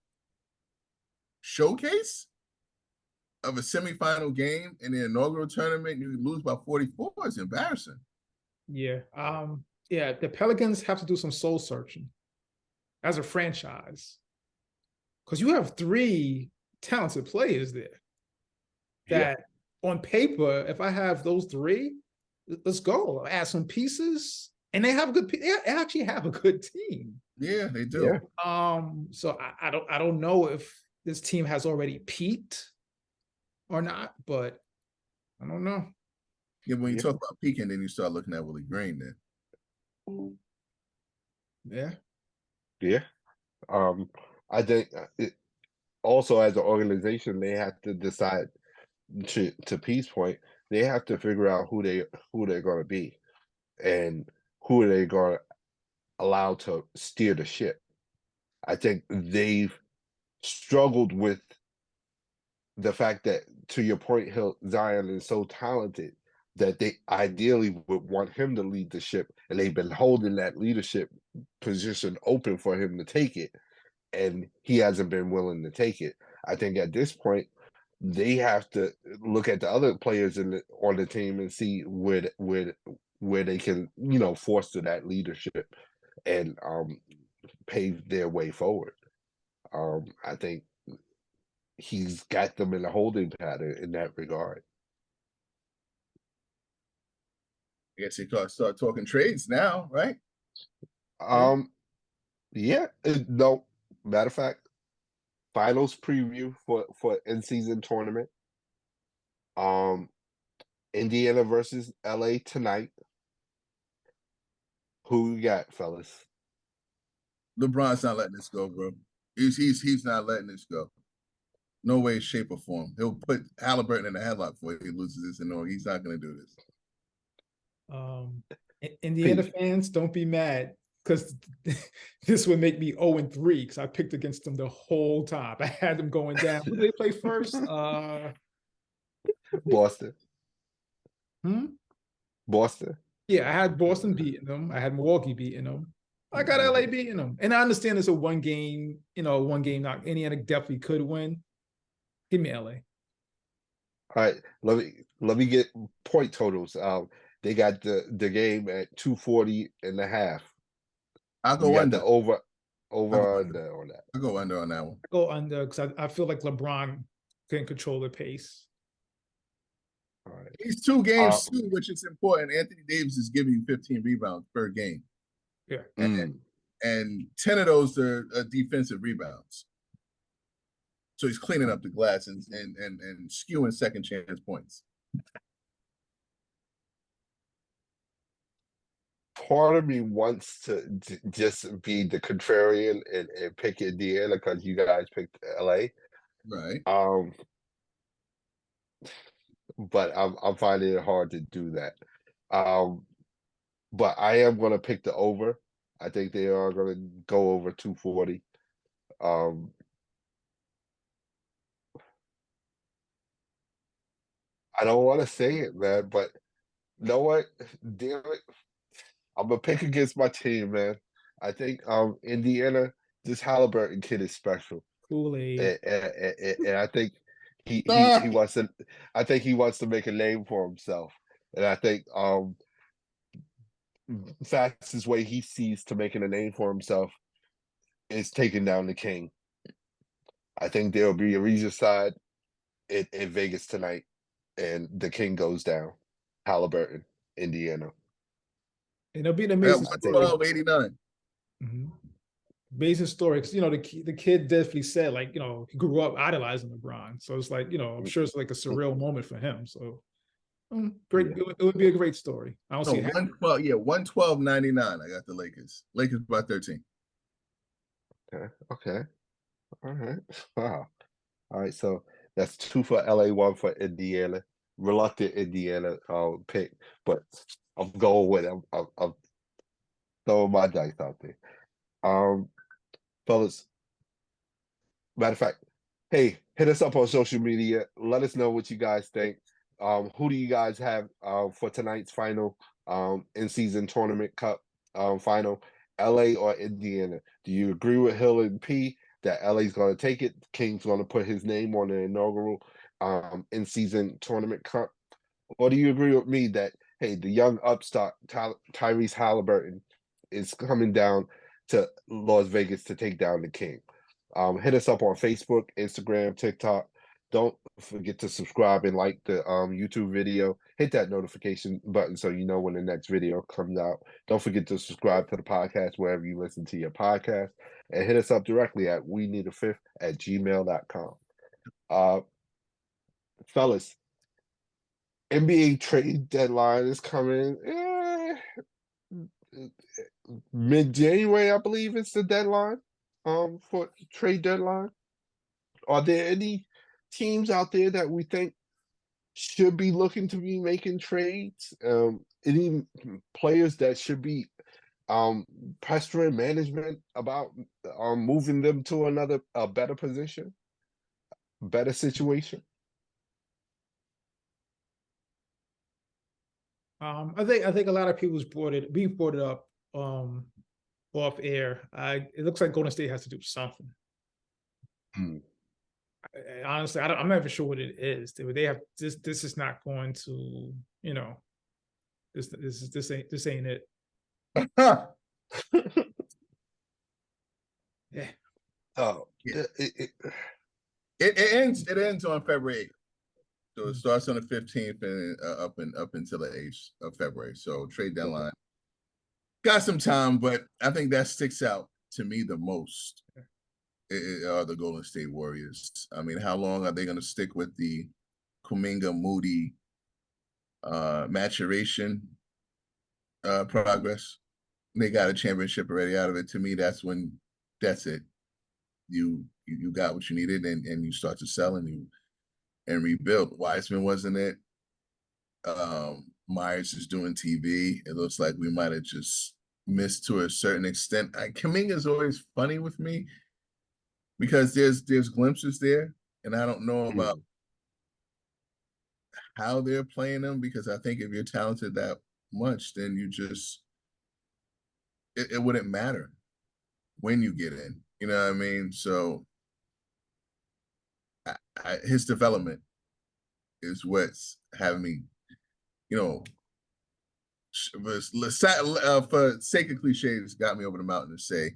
Speaker 2: showcase of a semifinal game in the inaugural tournament, you lose by 44 is embarrassing.
Speaker 3: Yeah. The Pelicans have to do some soul searching as a franchise, because you have 3 talented players there that on paper, if I have those 3, let's go. Add some pieces, and they actually have a good team.
Speaker 2: Yeah, they do.
Speaker 3: So I don't know if this team has already peaked or not, but I don't know.
Speaker 2: Yeah, when you talk about peaking, then you start looking at Willie Green then.
Speaker 3: Yeah.
Speaker 1: I think also as an organization, they have to decide to Pete's point, they have to figure out who they're going to be and who are they going to allow to steer the ship. I think they've struggled with the fact that, to your point, Zion is so talented that they ideally would want him to lead the ship, and they've been holding that leadership position open for him to take it, and he hasn't been willing to take it. I think at this point, they have to look at the other players on the team and see where they can, foster that leadership and pave their way forward. I think he's got them in a holding pattern in that regard.
Speaker 2: I guess you start talking trades now, right?
Speaker 1: No, Matter of fact, finals preview for in-season tournament. Indiana versus LA tonight. Who you got, fellas?
Speaker 2: LeBron's not letting this go, bro. He's not letting this go. No way, shape, or form. He'll put Haliburton in a headlock before he loses this, and no, he's not going to do
Speaker 3: this. Indiana fans, don't be mad, because this would make me 0-3 because I picked against them the whole time. I had them going down. Who did they play first?
Speaker 1: Boston. Boston.
Speaker 3: Yeah, I had Boston beating them. I had Milwaukee beating them. I got LA beating them. And I understand it's a one game knock. Indiana definitely could win. Give me LA.
Speaker 1: All right, let me get point totals. They got the game at 240.5.
Speaker 2: I'll go under.
Speaker 1: Over under on that.
Speaker 2: I'll go under on that one.
Speaker 3: I go under because I feel like LeBron can control the pace.
Speaker 1: All right.
Speaker 2: These 2 games too, which is important. Anthony Davis is giving you 15 rebounds per game.
Speaker 3: Yeah.
Speaker 2: And 10 of those are defensive rebounds. So he's cleaning up the glass and skewing second chance points.
Speaker 1: Part of me wants to just be the contrarian and pick Indiana because you guys picked LA.
Speaker 2: Right.
Speaker 1: But I'm finding it hard to do that. But I am going to pick the over. I think they are going to go over 240. I don't want to say it, man, but you know what? Damn it. I'm going to pick against my team, man. I think Indiana, this Haliburton kid is special.
Speaker 3: Kool-Aid.
Speaker 1: And I think he wants to. I think he wants to make a name for himself, and I think fastest way he sees to making a name for himself is taking down the King. I think there will be a Regis side in Vegas tonight, and the King goes down. Haliburton, Indiana.
Speaker 3: And it'll be an amazing
Speaker 2: 1289.
Speaker 3: Amazing story, because the kid definitely said, like, he grew up idolizing LeBron, so it's like, I'm sure it's like a surreal moment for him. So great, it would be a great story. I don't see
Speaker 2: 112. Yeah, 112.99. I got the Lakers. Lakers by 13.
Speaker 1: Okay. All right. Wow. All right. So that's 2 for LA, 1 for Indiana. Reluctant Indiana pick, but I'm going with it. I'm throwing my dice out there. Fellas, matter of fact, hey, hit us up on social media. Let us know what you guys think. Who do you guys have for tonight's final in-season tournament cup final? LA or Indiana? Do you agree with Hill and P that LA's going to take it? King's going to put his name on the inaugural in-season tournament cup? Or do you agree with me that, hey, the young upstart Tyrese Haliburton is coming down to Las Vegas to take down the King? Hit us up on Facebook, Instagram, TikTok. Don't forget to subscribe and like the YouTube video. Hit that notification button so you know when the next video comes out. Don't forget to subscribe to the podcast wherever you listen to your podcast. And hit us up directly at weneedafifth@gmail.com. Fellas, NBA trade deadline is coming. Mid-January, I believe it's the deadline for trade deadline. Are there any teams out there that we think should be looking to be making trades? Any players that should be pestering management about moving them to a better position, better situation?
Speaker 3: I think a lot of people's brought it up off air. It looks like Golden State has to do something. Honestly, I'm not even sure what it is. They have this. This is not going to, this ain't it. Yeah.
Speaker 1: Oh,
Speaker 2: it ends on February 8th. So it starts on the 15th and up until the 8th of February. So trade deadline. Got some time, but I think that sticks out to me the most. are the Golden State Warriors. I mean, how long are they going to stick with the Kuminga Moody maturation progress? They got a championship already out of it. To me, that's it. You got what you needed, and you start to sell and rebuild. Wiseman wasn't it. Myers is doing TV. It looks like we might have just missed to a certain extent. Kuminga is always funny with me because there's glimpses there, and I don't know about how they're playing them, because I think if you're talented that much, then you just it wouldn't matter when you get in. You know what I mean? So his development is what's having me, for sake of cliches, got me over the mountain to say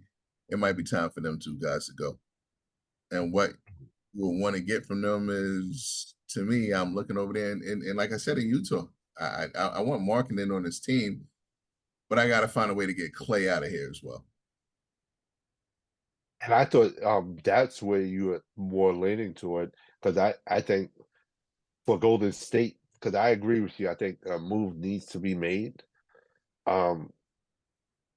Speaker 2: it might be time for them two guys to go. And what we'll want to get from them is, to me, I'm looking over there, and like I said, in Utah, I want Markkanen on this team, but I got to find a way to get Clay out of here as well.
Speaker 1: And I thought that's where you were more leaning toward, because I think for Golden State, because I agree with you, I think a move needs to be made. And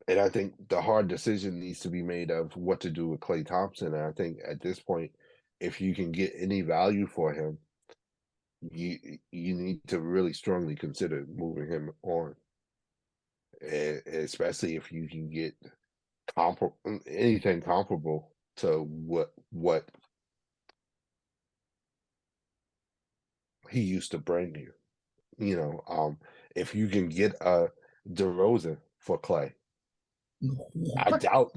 Speaker 1: I think the hard decision needs to be made of what to do with Klay Thompson. And I think at this point, if you can get any value for him, you need to really strongly consider moving him on, and especially if you can get anything comparable to what he used to bring you. If you can get a DeRozan for Clay. I doubt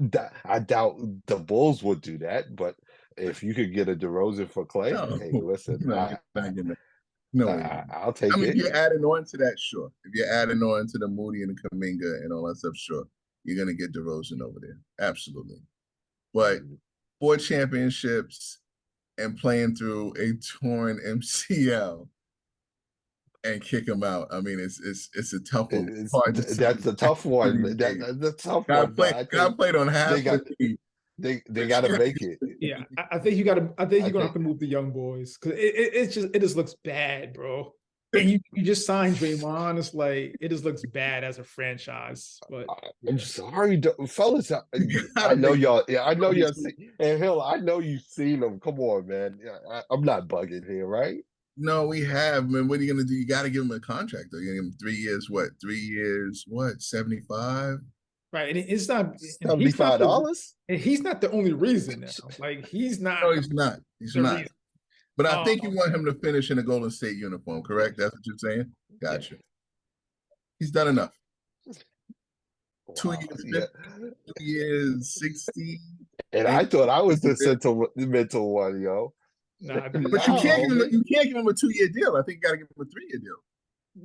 Speaker 1: the Bulls would do that, but if you could get a DeRozan for Clay, hey, listen, I'll take it.
Speaker 2: If you're adding on to that, sure. If you're adding on to the Moody and the Kuminga and all that stuff, sure. You're going to get DeRozan over there. Absolutely. But 4 championships and playing through a torn MCL and kick him out. I mean, it's a tough one.
Speaker 1: That's a tough one. That's a tough one.
Speaker 2: God played on half the team.
Speaker 1: They got to make it.
Speaker 3: Yeah, I think you got to. I think you're gonna have to move the young boys, because it just looks bad, bro. And you just signed Draymond. It's like it just looks bad as a franchise. But
Speaker 1: I'm sorry, fellas. I know y'all. Yeah, I know y'all. And hell, I know you've seen them. Come on, man. I'm not bugging here, right?
Speaker 2: No, we have, man. What are you gonna do? You got to give him a contract, though. You're gonna give him 3 years. What? 3 years? What? 75?
Speaker 3: Right, and it's not
Speaker 1: $75.
Speaker 3: And he's not the only reason now. Like he's not.
Speaker 2: No, he's not. He's not. Reason. But I think you want him to finish in a Golden State uniform, correct? That's what you're saying? Gotcha. Yeah. He's done enough. Wow, 2 years, 2 years, 60.
Speaker 1: And I thought I was the sentimental one, yo.
Speaker 2: Nah, but you can't give him a 2-year deal. I think you got to give him a 3-year deal.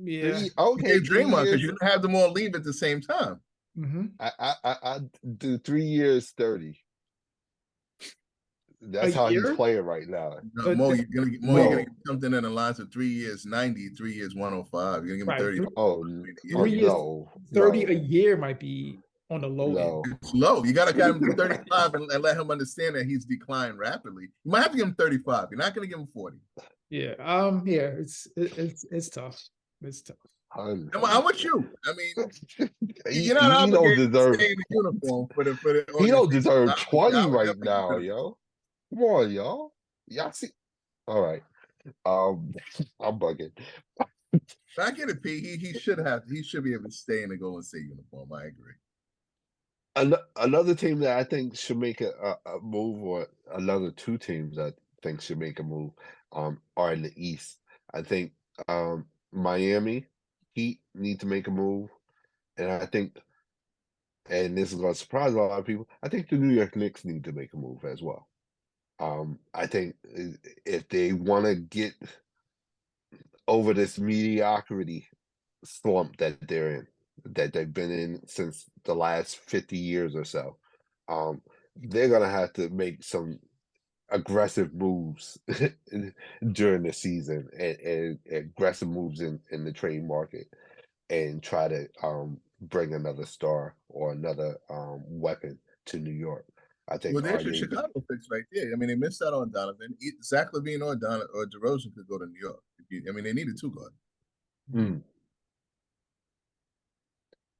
Speaker 3: Yeah.
Speaker 2: Okay, Draymond, because you don't have them all leave at the same time.
Speaker 3: Mm-hmm.
Speaker 1: I do 3 years, 30. That's how he's playing right now.
Speaker 2: No, Mo, you're gonna get something in the lines of 3 years, 90, 3 years, 105. You're gonna give him 30.
Speaker 1: Oh,
Speaker 3: 3 years, 30 a year might be on the low end.
Speaker 2: It's low. You gotta give him 35 and let him understand that he's declined rapidly. You might have to give him 35. You're not gonna give him 40.
Speaker 3: Yeah. It's tough. It's tough.
Speaker 2: How about you? I mean,
Speaker 1: you're not obligated to stay
Speaker 2: in the uniform for the
Speaker 1: he don't deserve 20 right now, yo. Come on, y'all. Y'all see? All right. I'm bugging.
Speaker 2: I get it, P. He should be able to stay in the Golden State uniform. I agree.
Speaker 1: Another team that I think should make a move, or another 2 teams I think should make a move, are in the East. I think Miami Heat need to make a move, and I think, and this is going to surprise a lot of people, I think the New York Knicks need to make a move as well. I think if they want to get over this mediocrity slump that they're in, that they've been in since the last 50 years or so, they're going to have to make some aggressive moves during the season, and aggressive moves in the trade market, and try to bring another star or another weapon to New York. I think.
Speaker 2: Well, there's your Chicago fix right there. I mean, they missed out on Donovan. Zach LaVine or DeRozan could go to New York. They needed 2 guards.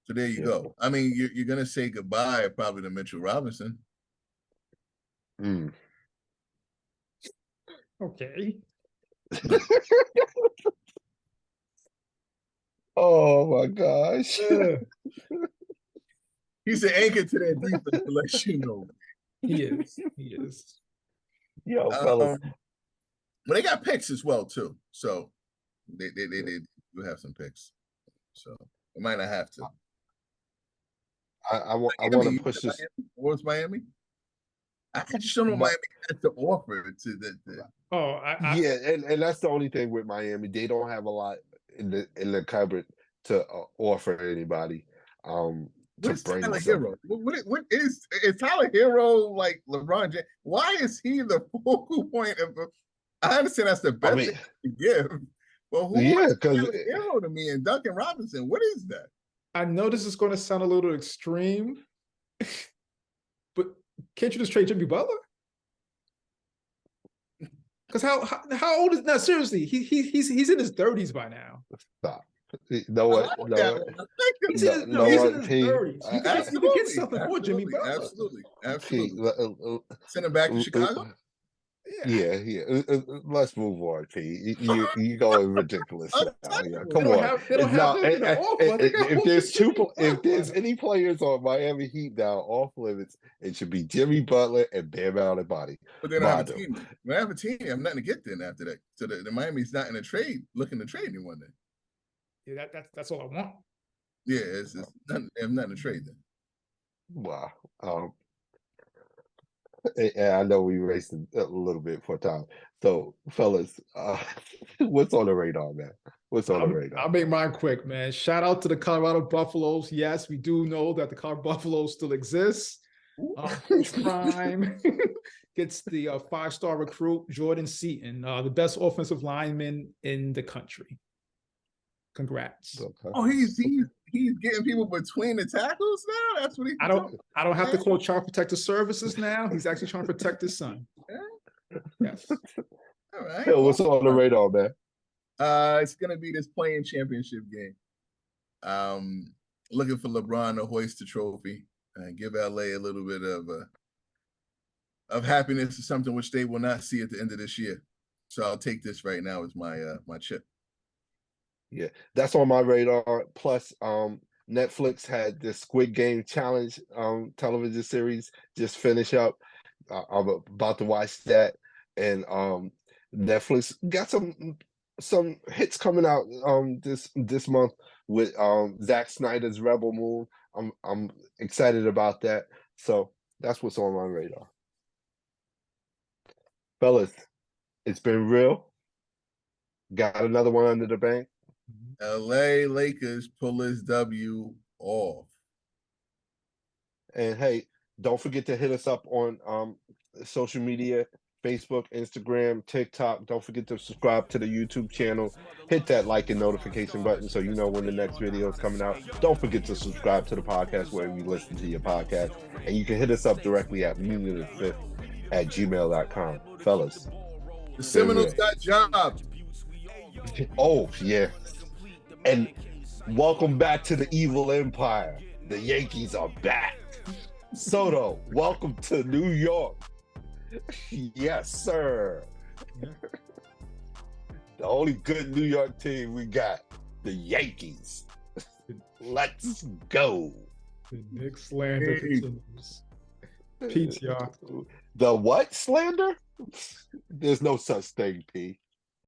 Speaker 2: So there you go. I mean, you're gonna say goodbye probably to Mitchell Robinson.
Speaker 3: Okay.
Speaker 1: Oh my gosh.
Speaker 2: He's an anchor to their defense to let you know.
Speaker 3: He is.
Speaker 1: Yo, fellas.
Speaker 2: But they got picks as well too. So they do have some picks. So they might not have to.
Speaker 1: I want to push this
Speaker 2: towards Miami. I just don't know what Miami has to offer to the
Speaker 1: yeah, and that's the only thing with Miami. They don't have a lot in the cupboard to offer anybody.
Speaker 2: What's Tyler Hero? What is Tyler Hero like LeBron James? Why is he the focal point of? I understand that's the best thing to give, but who is Tyler Hero to me and Duncan Robinson? What is that?
Speaker 3: I know this is going to sound a little extreme, but can't you just trade Jimmy Butler? Because how old is now? Seriously, he's in his 30s by now.
Speaker 1: Stop. No what?
Speaker 3: He's in his 30s. You can get something for Jimmy Butler.
Speaker 2: Absolutely. Send him back to Chicago.
Speaker 1: Yeah. Let's move on, P. You going ridiculous now. Yeah, come on. If there's any players on Miami Heat now off limits, it should be Jimmy Butler and Bam Adebayo.
Speaker 2: But they don't have a team. They have a team. I'm nothing to get then after that. So the Miami's not in a trade, looking to trade anyone then.
Speaker 3: Yeah, that's all I want.
Speaker 2: Yeah, it's nothing, nothing to trade then.
Speaker 1: Wow. And I know we raced a little bit for time. So, fellas, what's on the radar, man? What's on the radar?
Speaker 3: I'll make mine quick, man. Shout out to the Colorado Buffaloes. Yes, we do know that the Colorado Buffaloes still exists. Prime gets the 5-star recruit, Jordan Seaton, the best offensive lineman in the country. Congrats.
Speaker 2: Okay. Oh, he's getting people between the tackles now? That's what
Speaker 3: I don't have to call Child Protective Services now. He's actually trying to protect his son. Yes.
Speaker 2: All right.
Speaker 1: Yo, what's on the radar, man?
Speaker 2: It's gonna be this playing championship game. Looking for LeBron to hoist the trophy and give LA a little bit of happiness or something which they will not see at the end of this year. So I'll take this right now as my my chip.
Speaker 1: Yeah, that's on my radar. Plus, Netflix had this Squid Game challenge television series just finish up. I'm about to watch that, and Netflix got some hits coming out this month with Zack Snyder's Rebel Moon. I'm excited about that. So that's what's on my radar. Fellas, it's been real. Got another one under the bank.
Speaker 2: LA Lakers pull this W off.
Speaker 1: And hey, don't forget to hit us up on social media, Facebook, Instagram, TikTok. Don't forget to subscribe to the YouTube channel. Hit that like and notification button so you know when the next video is coming out. Don't forget to subscribe to the podcast wherever you listen to your podcast. And you can hit us up directly at unionofifth@gmail.com. Fellas.
Speaker 2: The Seminoles got jobs.
Speaker 1: Oh, yeah. And welcome back to the evil empire. The Yankees are back. Soto, welcome to New York. Yes, sir. The only good New York team we got, the Yankees. Let's go.
Speaker 3: The Knicks slander continues. PTR.
Speaker 1: The what slander? There's no such thing, P.